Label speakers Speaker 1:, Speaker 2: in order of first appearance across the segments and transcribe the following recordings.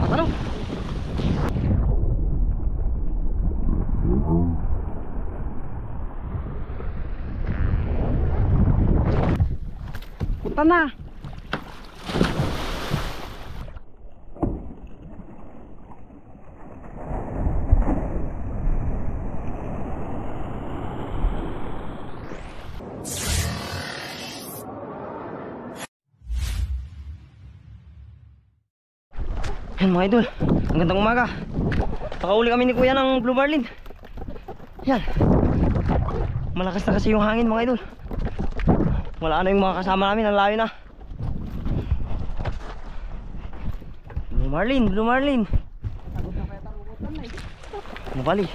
Speaker 1: Ano? Punta na. Yan mga idol, ang gandang umaga. Nakauli kami ni kuya ng Blue Marlin. Yan. Malakas na kasi yung hangin mga idol. Wala na yung mga kasama namin, ang layo na. Blue Marlin, Blue Marlin. Nabali.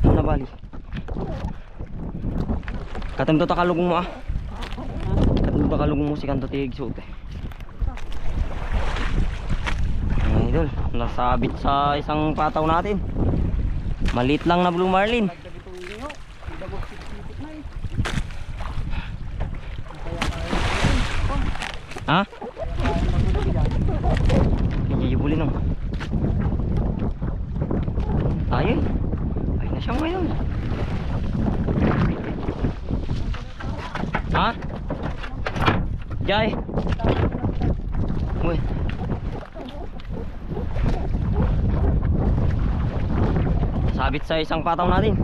Speaker 1: Nabali. Katam to takalugong mo ah. Katam to takalugong mo si kanto tig suot eh. Idol, nasabit sa isang pataw natin. Maliit lang na Blue Marlin. Ha? Yayubulin nung. Ayun. Ayun na siya ngayon. Ha? Jai. Uy. Sabit sa isang pataw natin.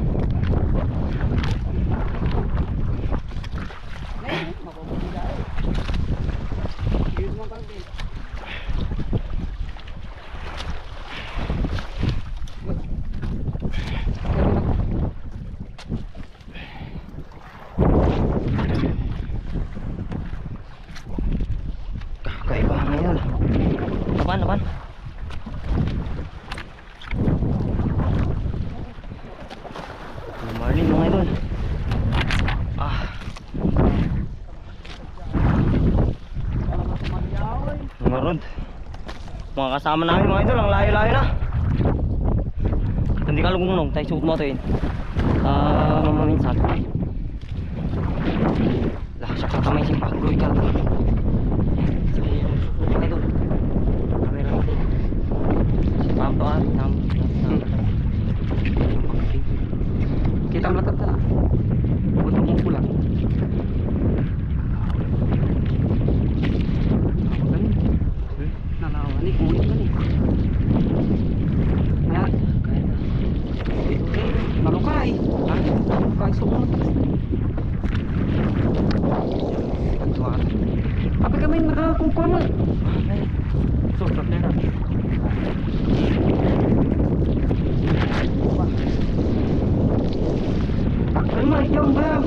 Speaker 1: Kakaiba ngayon. Laban. Marlin mga idol. Marod. Mga kasama namin mga idol, ang layo-layo na. Hindi ka lugong tayo suot mo ito yun. Mamaminsan. Lahat siya katamay siyang pagluwi ka ito. Sige yung suot mga idol. Camera natin. Si Pablo kita melihat tak? Untuk pulang. Nah, ini kulit ni. Ya, malukai. Malukai semua. Tuan. Apa kami nakakungkol mo? Sobrang na. Takkan mo yung bang.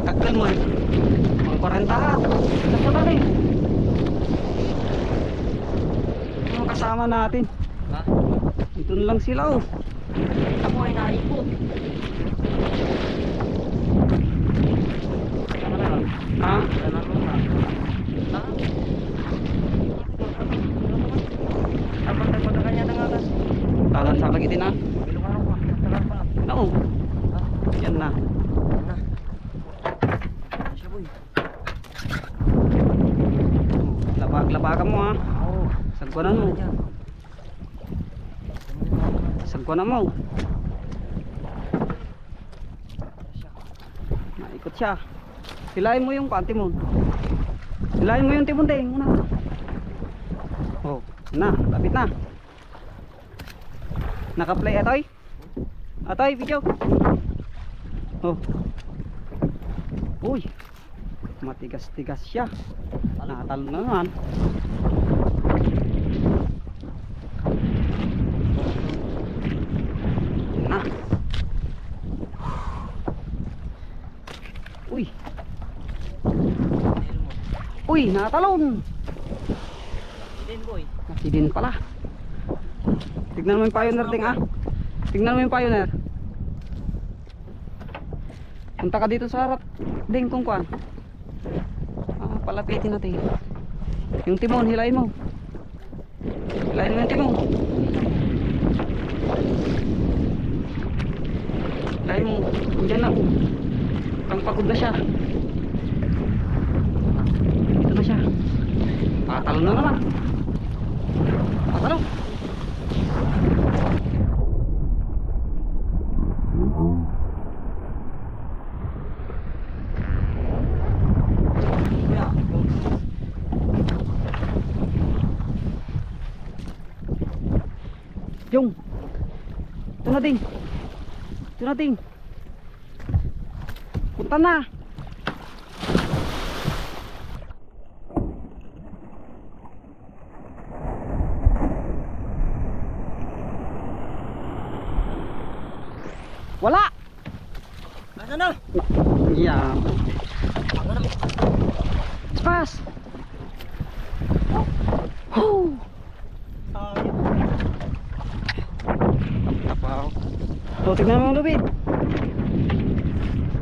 Speaker 1: Takkan mo. Ang 40. Dapat na rin. Ang kasama natin. Ha? Ito lang sila oh. Ako ay naipot. Ha? Tapos kanya ng atas. Talan sa pagitin ha? Bilong pa. Talan pa. Oo. Yan na. Labag-labagan mo ha. Sagwanan mo. Sagwanan mo. Naikot siya. Hilahin mo yung timon. Hilahin mo yung timon ding. Oh, na, lapit na. Naka-play atoy. Atoy, video. Oh. Uy. Matigas-tigas siya. Natalo na naman. Na. Uy. Uy, natalon. Din boy. Din pala. Tignan mo yung pioneer ding ah. Tignan mo yung pioneer. Punta ka dito sa harap ding kung kuan. Palapitin natin. Yung timon, hilahin mo. Hilahin mo yung timon. Hilahin mo. Diyan na. Pang pagod na siya. Ito na siya. Patalo na naman. Patalo.
Speaker 2: Jong. Ito na din. Ito na din. Punta na. Wala.
Speaker 1: Asa na?
Speaker 2: Yeah.
Speaker 1: Ako na.
Speaker 2: Pas. Hoo. Tapaw. So, tignan mo yung lubid.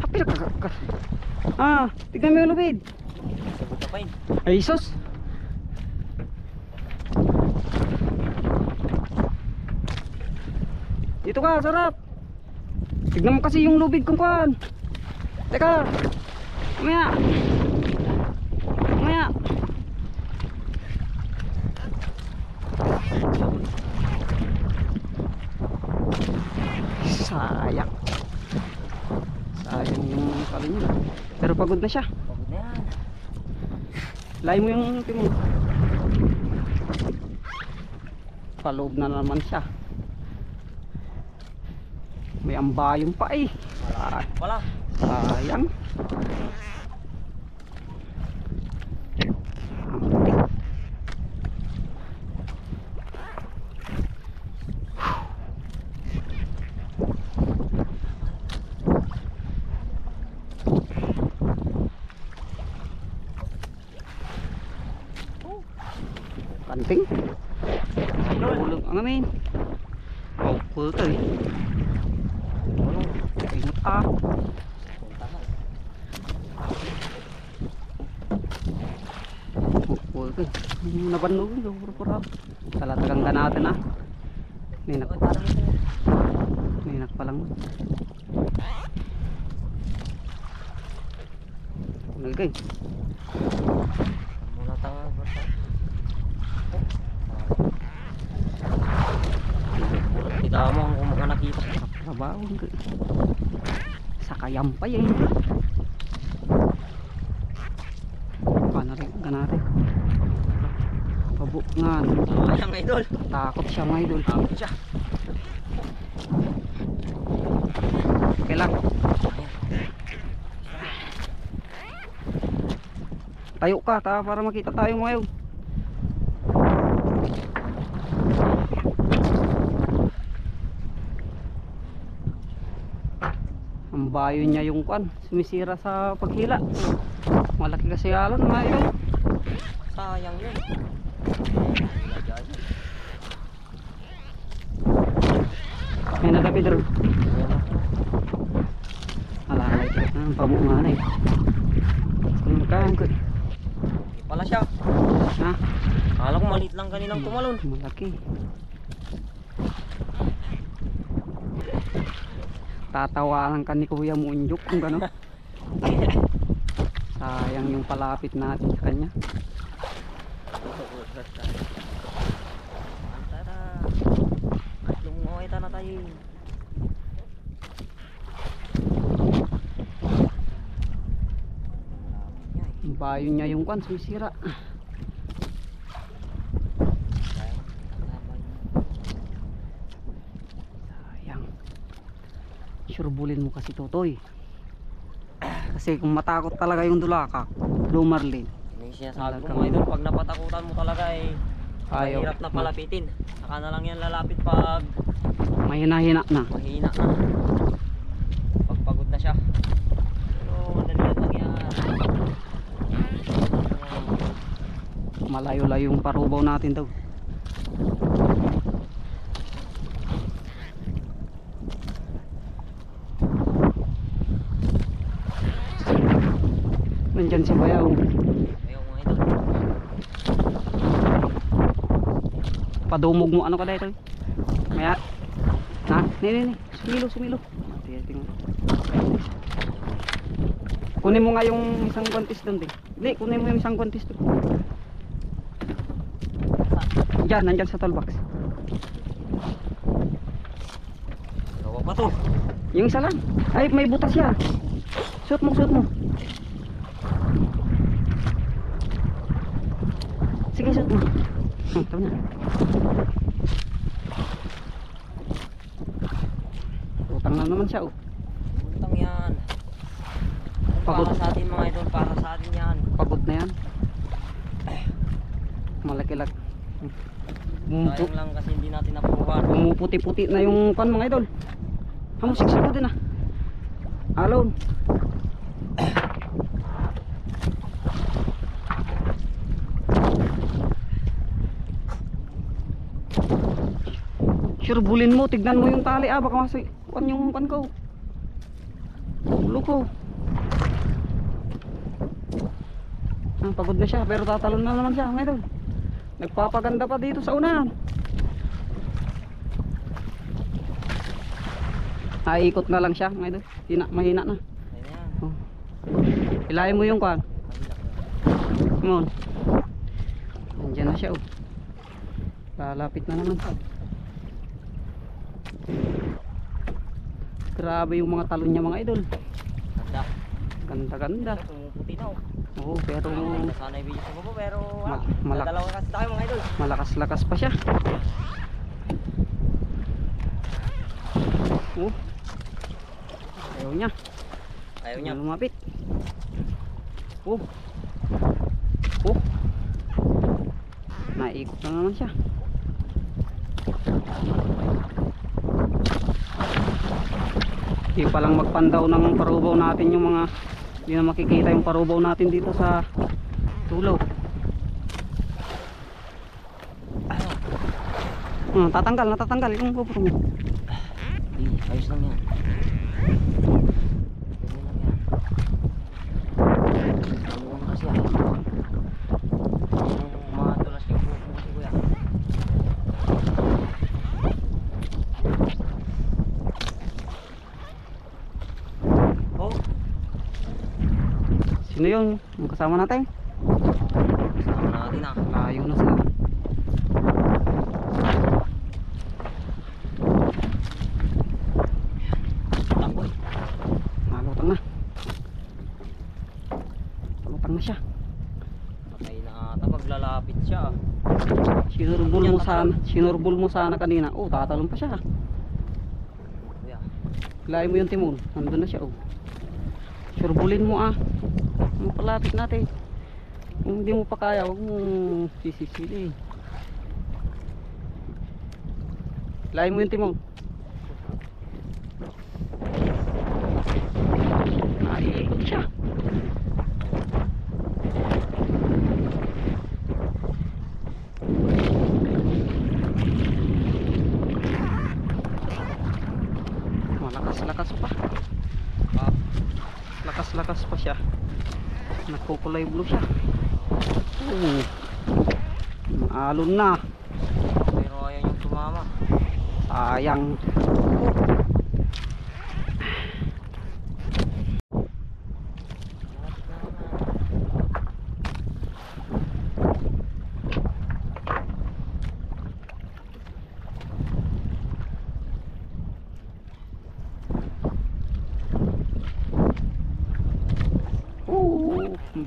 Speaker 2: Apil ka. Tignan mo yung lubid.
Speaker 1: Sabot na pa yun.
Speaker 2: Ay, sus. Dito ka, sarap. Tignan mo kasi yung lubid kung kuhan. Teka. Mamaya. Mamaya. Sayang. Sayang yung tali niya. Pero pagod na siya.
Speaker 1: Pagod na yan.
Speaker 2: Lay mo yung timon. Paloob na naman siya. May ambayong pa eh.
Speaker 1: Wala.
Speaker 2: Sayang. Kanting. Ulog ang amin. Oh, puto eh. Ingat ah. Puto eh. Nabanlog yung pura-pura. Talatagang ka natin ah. Ninak pa lang. Ninak pa lang. Nagay.
Speaker 1: Muna tanga. Kita mo kung mga nakita.
Speaker 2: Trabaho sakayam pa yan. Panarin ka natin. Pabuk nga.
Speaker 1: Sayang idol.
Speaker 2: Takot siya mga idol.
Speaker 1: Takot siya.
Speaker 2: Okay lang. Tayo ka para makita tayo ngayon. Ang bayo niya yung kwan, sumisira sa paghila. Malaki kasi alon mga idol.
Speaker 1: Sayang yun.
Speaker 2: May nagabi doon. Alay, ang pamunga na eh. Kumakain ko.
Speaker 1: Pala siya.
Speaker 2: Ha?
Speaker 1: Akala ko maliit lang kaninang tumalon.
Speaker 2: Malaki. Tatawanan ka ni Kuya Munjuk kung gano'n. Sayang yung palapit natin sa kanya.
Speaker 1: Tara. Lumungoy na tayo.
Speaker 2: Yung bayo niya yung kwan, sumisira. Sayang. Surbulin mo kasi Totoy. Kasi kung matakot talaga yung dulakak, Blue Marlin.
Speaker 1: Hindi siya sabi ko mga idol, pag napatakutan mo talaga eh,
Speaker 2: Ayaw.
Speaker 1: mahirap na palapitin. Saka na lang yan lalapit pag
Speaker 2: Mahina-hina na.
Speaker 1: mahina na. Pag pagod na siya. Pero madalian lang yan.
Speaker 2: Malayo-layo yung parubaw natin daw. Nandyan si Bayaw.
Speaker 1: Ayaw mga idol.
Speaker 2: Padumog mo ano ka dito? Mayat. Na, ni. Sumilo. Tingnan. Kunin mo nga yung isang contest doon din. Hindi, kunin mo yung isang contest doon. Diyan, nandyan sa toolbox.
Speaker 1: Gawa pa to.
Speaker 2: Yung isa lang. Ay, may butas yan. Shoot mo. Sige, shoot mo. Tama na. Lutang na naman siya oh.
Speaker 1: Lutang yan.
Speaker 2: Pagod.
Speaker 1: Para sa atin mga idol, para sa atin yan.
Speaker 2: Pagod na yan. Malaki-laki.
Speaker 1: Sayang lang kasi hindi natin napukuhan.
Speaker 2: Pumuputi-puti na yung pan mga idol. Hamusik-sik ko din ah. Alon. Sure, bulin mo, tignan mo yung tali ah, baka masay yung pan ko. Ulo ko. Pagod na siya pero tatalon na naman siya mga idol. Nagpapaganda pa dito sa unahan. Ikot na lang siya mga idol. Mahina na.
Speaker 1: Ayan.
Speaker 2: Oh. Ilayin mo yung kwan. Come on. Nandiyan na siya oh. Lalapit na naman siya. Grabe yung mga talon niya mga idol.
Speaker 1: Ganda.
Speaker 2: Ganda-ganda.
Speaker 1: Pumuputi na oh.
Speaker 2: Oo, pero
Speaker 1: Sana i-video sa baba pero
Speaker 2: malakas.
Speaker 1: dalawa kasi tayo mga idol.
Speaker 2: Malakas-lakas pa siya. Oh. Ayaw niya.
Speaker 1: Ayaw niya.
Speaker 2: Lumapit. Oh. Oh. Naikot na naman siya. Hindi pa lang magpandaw ng parubaw natin yung mga hindi na makikita yung parubaw natin dito sa tulo. Natatanggal yung GoPro mo.
Speaker 1: Ayos lang yan. Ganyan lang yan. Aluan kasi ah. Madulas yung buko kasi kuya. Oh.
Speaker 2: Sino yun? Yung kasama natin?
Speaker 1: Kasama natin ah.
Speaker 2: Layo na sila.
Speaker 1: Takoy.
Speaker 2: Nalutang na. Nalutang na siya.
Speaker 1: Patay na ata paglalapit siya ah.
Speaker 2: Sinurbol mo sana kanina. Oh, tatalon pa siya.
Speaker 1: Kuya.
Speaker 2: Layo mo yung timon. Nandun na siya oh. Surbulin mo ah. Palapit natin. Kung hindi mo pa kaya, huwag mong sisisili. Layo mo yung timon. Naiikot siya. Malakas-lakas pa. Lakas-lakas pa siya. Nagkukulay blue siya. Maalon na.
Speaker 1: Pero ayaw yung tumama.
Speaker 2: Sayang.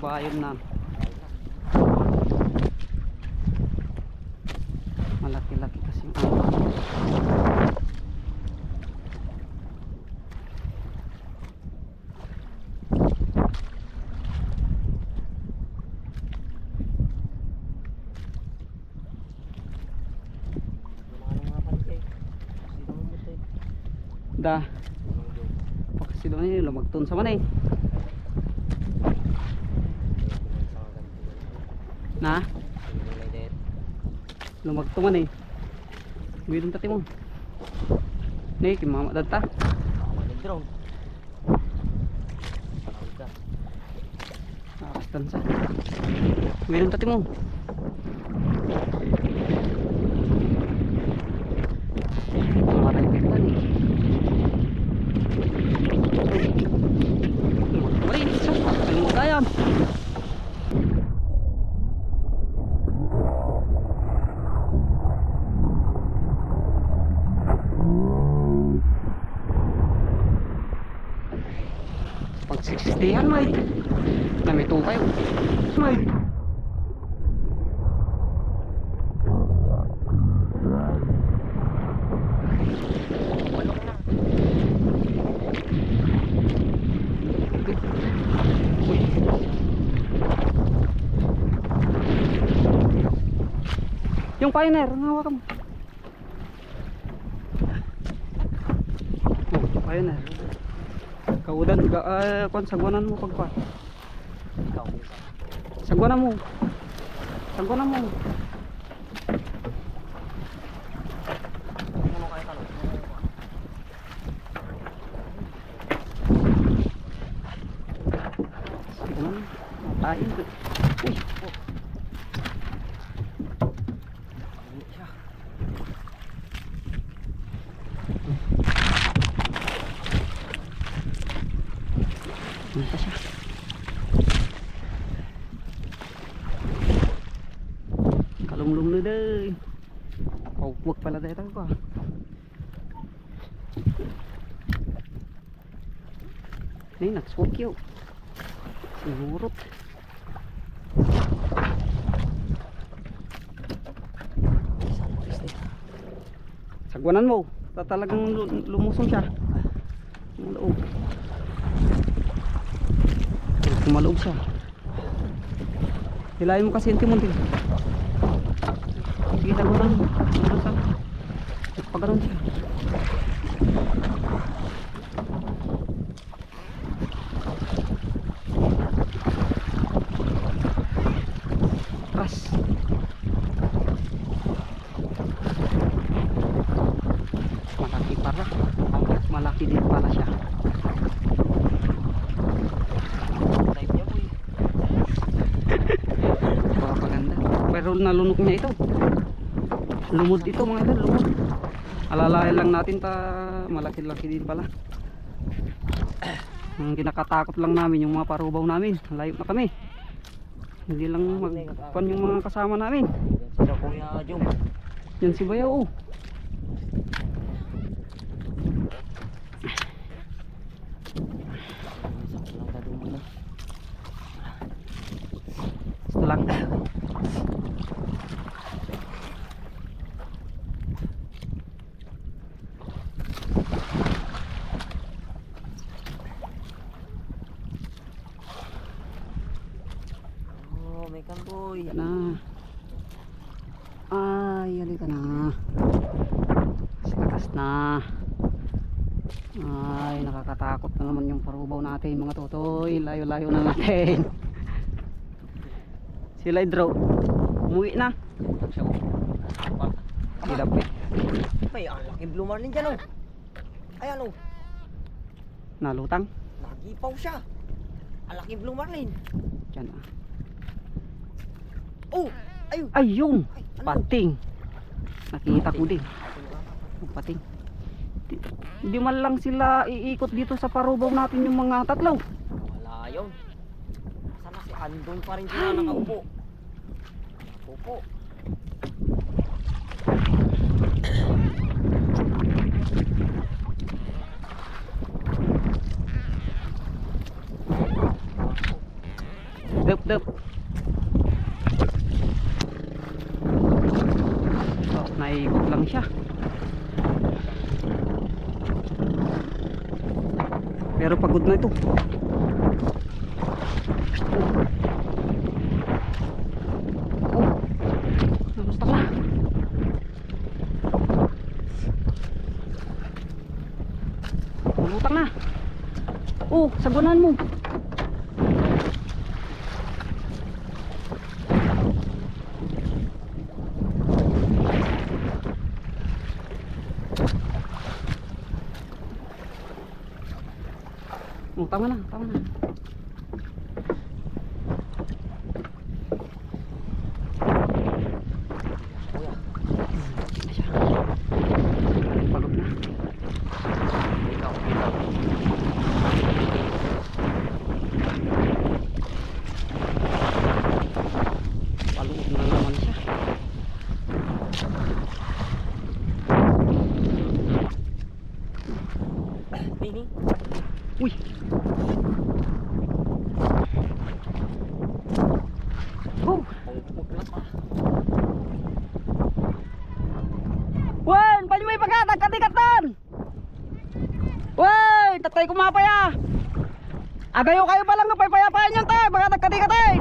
Speaker 2: Bayon na. Malaki-laki kasi yung da. Kasi doon yun, lumagton sa manay. Na? Lumagto man eh. Mayroon tati mo. Nih, kimama data.
Speaker 1: Drone.
Speaker 2: Nakastan sa. Mayroon tati mo. Maray kita nih. Lumagto man eh. Ano mo kaya? Pagsiksistihan may na may tukay may yung pioneer, ang hawakan mo. Oh, pioneer. Kaudan, sagwanan mo pagpa. Sagwanan mo. Sagwanan mo. Ay, uy. Manta siya. Kalumlum na day. Huwag pala dito ko. Ay, nagswag yun. Sinurot. Sagwanan mo. Talagang lumusong siya. Ang loob. Kumaloob siya. Hilahin mo kasi yung timon din. Sige, sagwanan mo. Pagkaroon siya. Ras. Malaki para. Malaki din pala siya. Type niya po eh. Paganda. Pero nalunok niya ito. Lumod ito mga idol, lumod. Alalayan lang natin malaki-laki din pala. Ang kinakatakot lang namin yung mga parubaw namin. Layo na kami. Hindi lang magpan yung mga kasama namin.
Speaker 1: Sila Kuya Jung.
Speaker 2: Yan si Bayaw. Basta lang.
Speaker 1: May kamboy.
Speaker 2: Yan na. Ay, halika na. Lakas na. Ay, nakakatakot na naman yung parubaw natin mga totoy. Layo-layo na natin. Sila Idro. Umuwi na. Silapit.
Speaker 1: May laking blue marlin dyan oh. Ayan oh.
Speaker 2: Nalutang.
Speaker 1: Nagipaw siya. Laking blue marlin.
Speaker 2: Diyan ah.
Speaker 1: Oh, ayun.
Speaker 2: Ayun.
Speaker 1: Ay, ano?
Speaker 2: Pating. Nakita ko din. Pating. Hindi man lang sila iikot dito sa parubaw natin yung mga tatlaw.
Speaker 1: Wala yun. Sana si Andon pa rin sila nakaupo. Upo.
Speaker 2: Dep. Oh, naikot lang siya. Pero pagod na ito. Oh, namusta ka? Malutang na. Oh, sagunan mo. Oh, tama na, tama na.
Speaker 1: Kuya.
Speaker 2: Pagod na.
Speaker 1: Ikaw.
Speaker 2: Paluot na naman siya.
Speaker 1: Ini.
Speaker 2: Uy. Oh. Wen, panyo may pagkatag katikatan. Wen, tatay kumapaya. Agayo kayo pa lang ng payapayan yan tayo, pagkatag katikatan.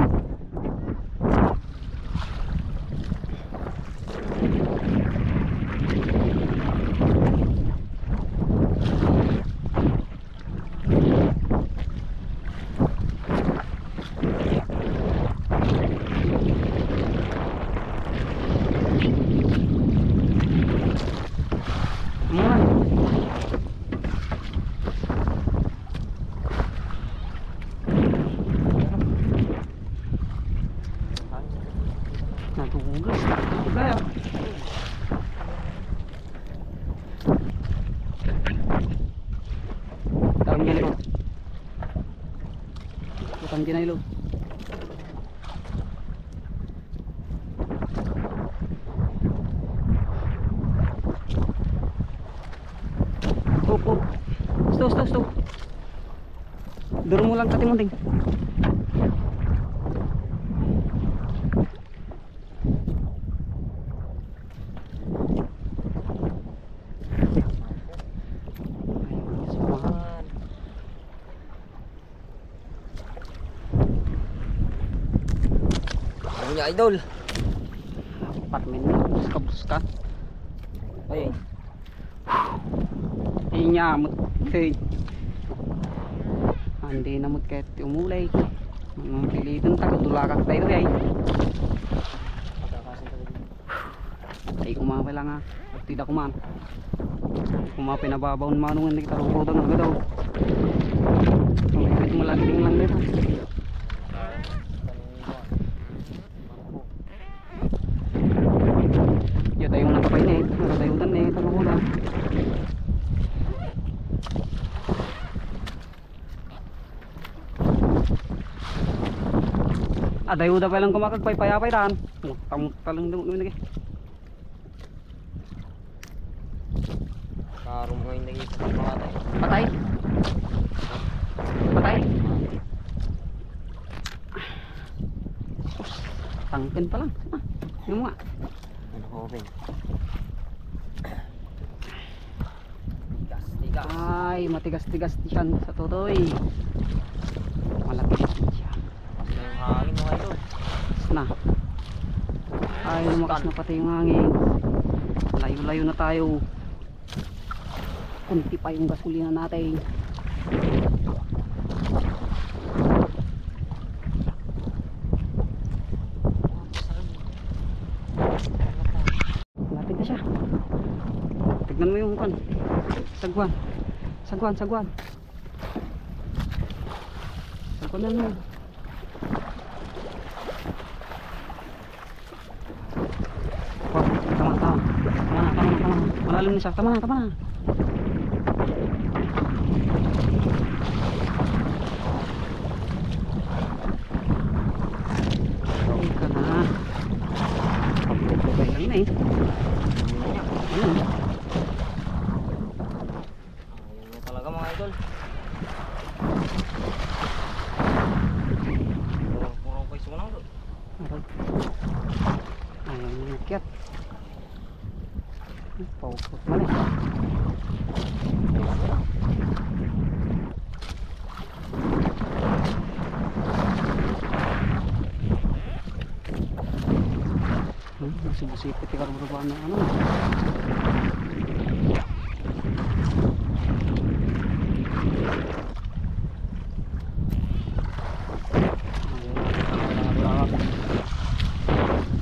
Speaker 2: Parang ginaylo. Up, up. Stop. Duro mo lang katimunting.
Speaker 1: Ano niya idol?
Speaker 2: Apartment mo, buska-buska.
Speaker 1: Ay,
Speaker 2: Inyamot. Hey. Hindi namot kahit umulay. Pilitan ta, dulakak tayo ay. Ay kumapay lang ha. Tidak kuman. Kumapay na babaw ng manungan na kita rukodan ng gadaw. Kumapay malaging lang dito. Ya tayo nakapay na eh. Nakatayutan na eh. Talukudan. Dayo pa lang kumakagpay-payapay daan. Talang damo lagi.
Speaker 1: karo mo ngayon lagi sa patay.
Speaker 2: Patay. Patay. Tangkin pa lang. Yung mga.
Speaker 1: Ano ko open? Tigas.
Speaker 2: Ay, matigas-tigas yan sa totoy. Malapit siya.
Speaker 1: Yung hangin mga idol.
Speaker 2: Na. Ay, lumakas na pati yung hangin. Layo-layo na tayo. Kunti pa yung gasolina natin. Lapit na siya. Tignan mo yung kan. Sagwan. Sagwan na mo. Oh, tama. Malalim na siya. Tama na. Ika na. Okay lang na eh. Ayun.
Speaker 1: Ayun na talaga mga idol. Puro pa isunang doon.
Speaker 2: Aray. Ayaw mo nakyat. Paupot man eh. Busipit yung karubaan ng ano.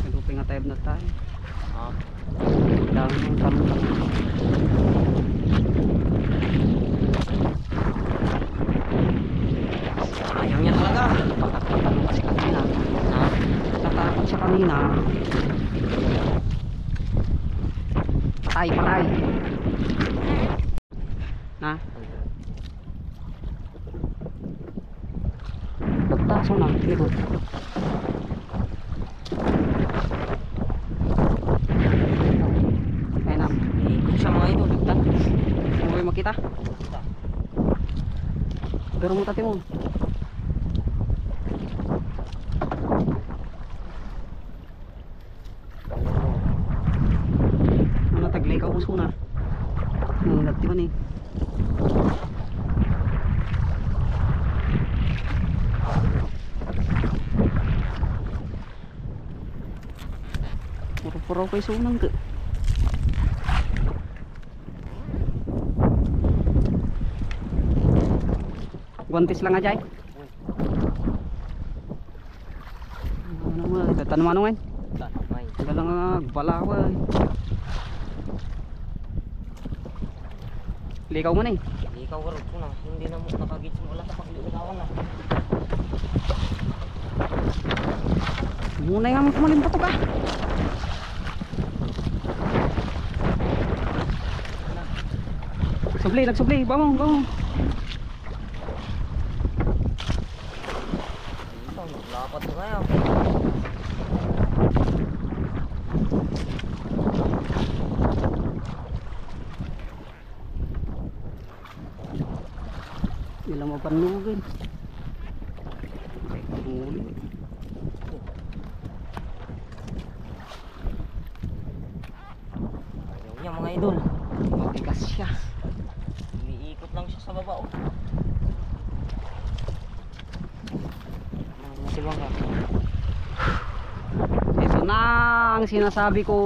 Speaker 2: Naguping nga tayo na tayo. Dami ng tanong.
Speaker 1: Ayaw niya talaga.
Speaker 2: Patak-patak kasi kanina. Natakot siya kanina. Patay. Na? Pagtaso na, likod. Kaya na.
Speaker 1: Ikot siya mga idol.
Speaker 2: Huwag makita. Pero mo tati mo. Taglay ka uso na. Nangat di man eh. Puro-puro kay sunang ka. Guantes lang aja eh. Ano naman, tatanong ano ngayon? Tagal lang balawa eh. Likaw mo na eh.
Speaker 1: Ikaw garot ko na. Hindi na mo nakagits mo. Wala sa pagliligawan na.
Speaker 2: Muna nga kumalim pa to ka. Nagsubli. Bangon.
Speaker 1: Dapat na ngayon.
Speaker 2: Hindi lang mapanugin. Okay, huli.
Speaker 1: Ayaw niya mga idol.
Speaker 2: Matigas siya.
Speaker 1: Umiikot lang siya sa baba. Oh. Masibang ka.
Speaker 2: Ito na ang sinasabi ko,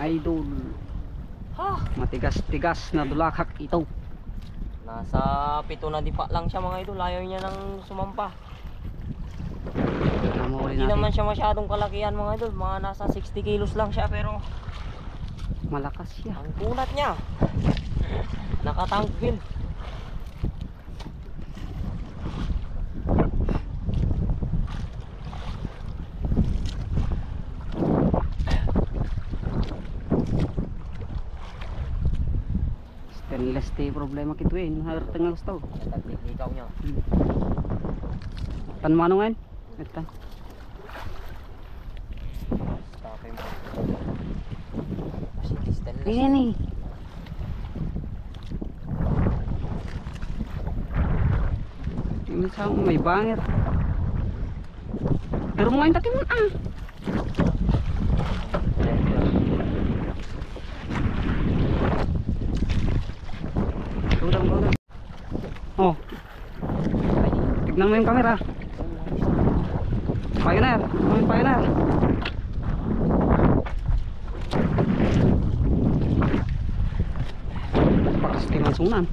Speaker 2: idol.
Speaker 1: Ha?
Speaker 2: Matigas-tigas na dulakak ito.
Speaker 1: Nasa 7 na dipa lang siya mga idol. Ayaw niya nang sumampa.
Speaker 2: Namuli
Speaker 1: Hindi naman
Speaker 2: natin.
Speaker 1: siya masyadong kalakihan mga idol. Mga nasa 60 kilos lang siya pero
Speaker 2: Malakas siya.
Speaker 1: ang kunat niya. Naka-tank build.
Speaker 2: Stainless steel problema kito eh. Naharap nga gusto.
Speaker 1: Ikaw niya.
Speaker 2: Tan mano ngayon? Ito.
Speaker 1: Stop mo. Kasi stainless.
Speaker 2: Ayan eh. Ini sa may bangir. Pero mo ngayon takin mo ah. Udang. Oh. Tignan mo yung camera. Pioneer. Ano yung pioneer? Pakas timan sunan.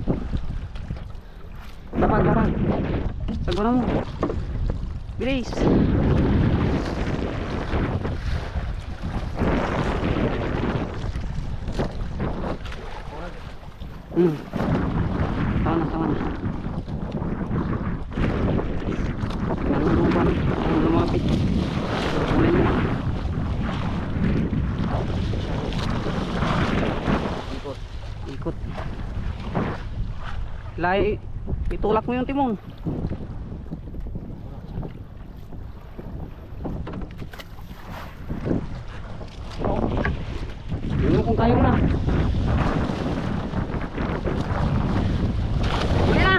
Speaker 2: Dapat. Sagura mo. Bilis. Tama na. Nanuluban. Ang lumapit. Ulit mo. Ikot. Lai, itulak mo yung timon. Yun kung kayo na. Huli na!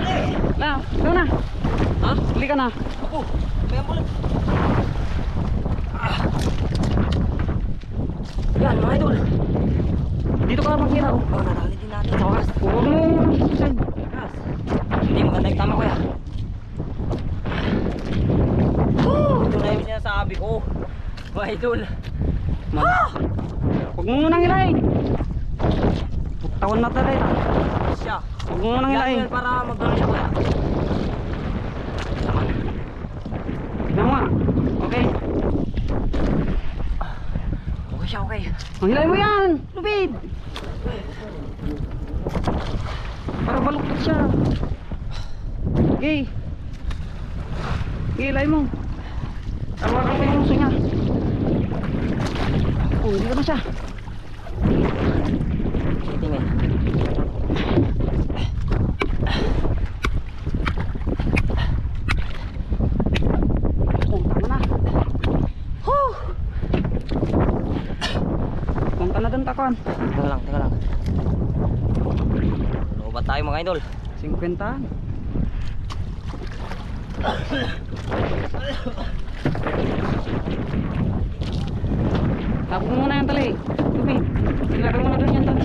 Speaker 2: Ikaw na!
Speaker 1: Ha?
Speaker 2: Huli ka na!
Speaker 1: Ako! Kaya mo lang. Yan mga idol.
Speaker 2: Dito ka makita oh.
Speaker 1: Oh, narali din natin sa oras.
Speaker 2: Huwag mo susan.
Speaker 1: Oras. Hindi maganda yung tama ko yan. Ito na yung sinasabi ko. Mga idol.
Speaker 2: Huwag mo munang ilayin. Tawan na tayo.
Speaker 1: Siya.
Speaker 2: Huwag mo munang
Speaker 1: Yan
Speaker 2: ilayin.
Speaker 1: yan para magdala siya kuya.
Speaker 2: Tignan mo nga. Okay.
Speaker 1: Okay siya, okay.
Speaker 2: Ang hilayin mo yan. Lupid. Para baluktot siya. Okay. Okay, hilayin mo. Tawagan ko yung uso niya. Oh, hindi ka na siya.
Speaker 1: Tingin.
Speaker 2: Oh, tama na. Kung ka na dun, takon.
Speaker 1: Teka lang. Lubat tayo mga idol.
Speaker 2: 50. Tapos mo muna yung tali. Tubig. Ilagay mo na doon yan tali.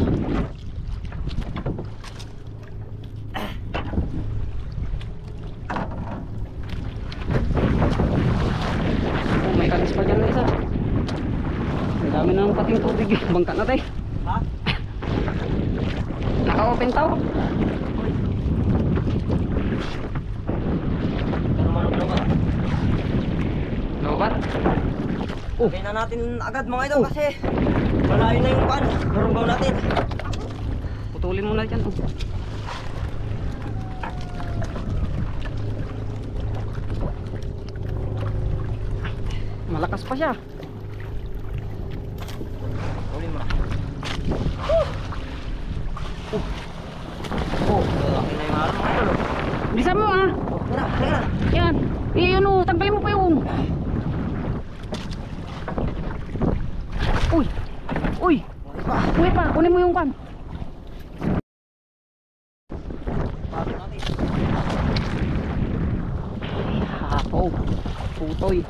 Speaker 2: Oh, may kalis pa dyan na isa. Ang dami na ng pating tubig. Bangka na tayo.
Speaker 1: Ha?
Speaker 2: Naka-open tao.
Speaker 1: Pero malubat.
Speaker 2: Lobat. Oh.
Speaker 1: Lagay na natin agad mga idol kasi malayo na yung pan. Garunggaw natin.
Speaker 2: Putulin mo na dyan. Oh. Malakas pa siya.
Speaker 1: Uli mo na.
Speaker 2: Oh.
Speaker 1: Laki na yung araw mga idol.
Speaker 2: Bisa mo ah.
Speaker 1: Teka.
Speaker 2: Yan. Iyon oh. Uy! Uy pa, kunin mo yung kan. Hapo. Putoy.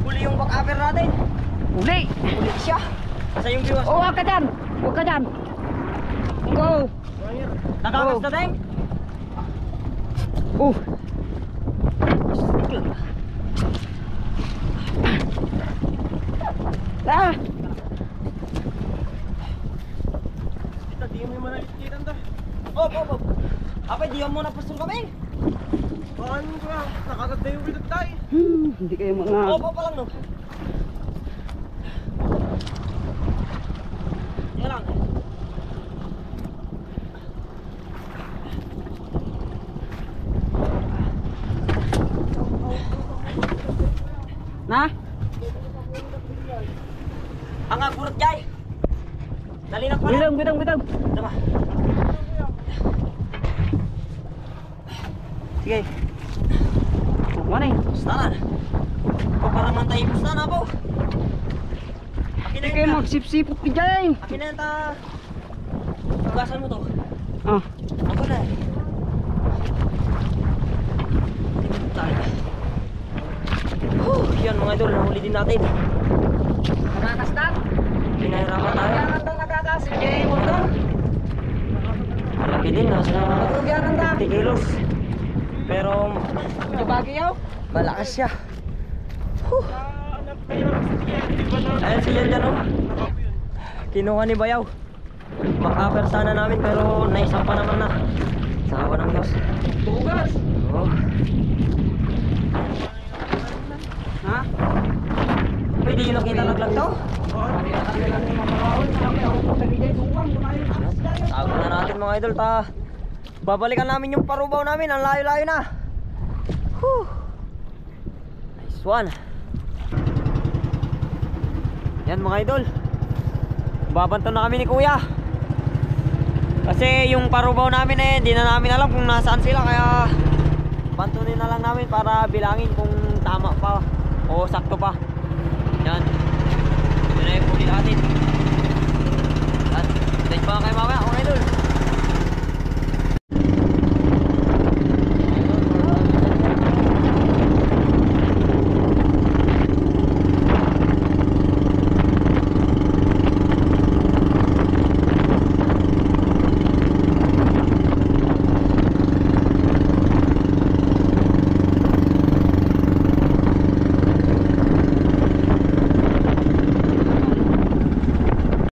Speaker 1: Huli yung back upper natin.
Speaker 2: Uli!
Speaker 1: Huli siya. Sa yung viewers.
Speaker 2: Oh, huwag ka dyan! Huwag ka dyan! Go!
Speaker 1: Nakakas na tayo.
Speaker 2: Oh! Ah!
Speaker 1: Kita, di mo yung manalitkiran to. Oh. Apay, di mo na pastor kami. Paano ka? Nakagat na yung bilog tayo.
Speaker 2: Hindi kayo mga...
Speaker 1: Opo pa lang no. Yan lang.
Speaker 2: Na?
Speaker 1: Ang agurot jay. Dali na pala.
Speaker 2: Bidang.
Speaker 1: Tama. Sige.
Speaker 2: Mana eh?
Speaker 1: Staran. O parang mantay mo na po. Akin na
Speaker 2: Hindi kayo
Speaker 1: yun.
Speaker 2: magsipsipot ka dyan!
Speaker 1: Akin na yun ta. Tugasan mo to.
Speaker 2: Ah,
Speaker 1: Ako na. Tingnan tayo. Yan mga idol, nahuli din natin.
Speaker 2: nakakastan?
Speaker 1: Pinahirapan tayo.
Speaker 2: Nagagas, hindi mo to.
Speaker 1: Malaki din, nasa
Speaker 2: Matugyan ang dami.
Speaker 1: 50 kilos. Pero
Speaker 2: Medyo bagyaw.
Speaker 1: malakas siya. Ayun siya dyan oh. Kinuha ni Bayaw. Back-upper sana namin pero naisampa naman na. Sa awa ng Diyos.
Speaker 2: Tugas.
Speaker 1: Oh.
Speaker 2: Ha?
Speaker 1: Pwede yung nakita laglag to? Tago na natin mga idol ta. Babalikan namin yung parubaw namin. Ang layo-layo na. Whew. Nice one. Yan mga idol. Babanto na kami ni kuya. Kasi yung parubaw namin hindi na namin alam kung nasaan sila. Kaya bantunin na lang namin para bilangin kung tama pa o sakto pa.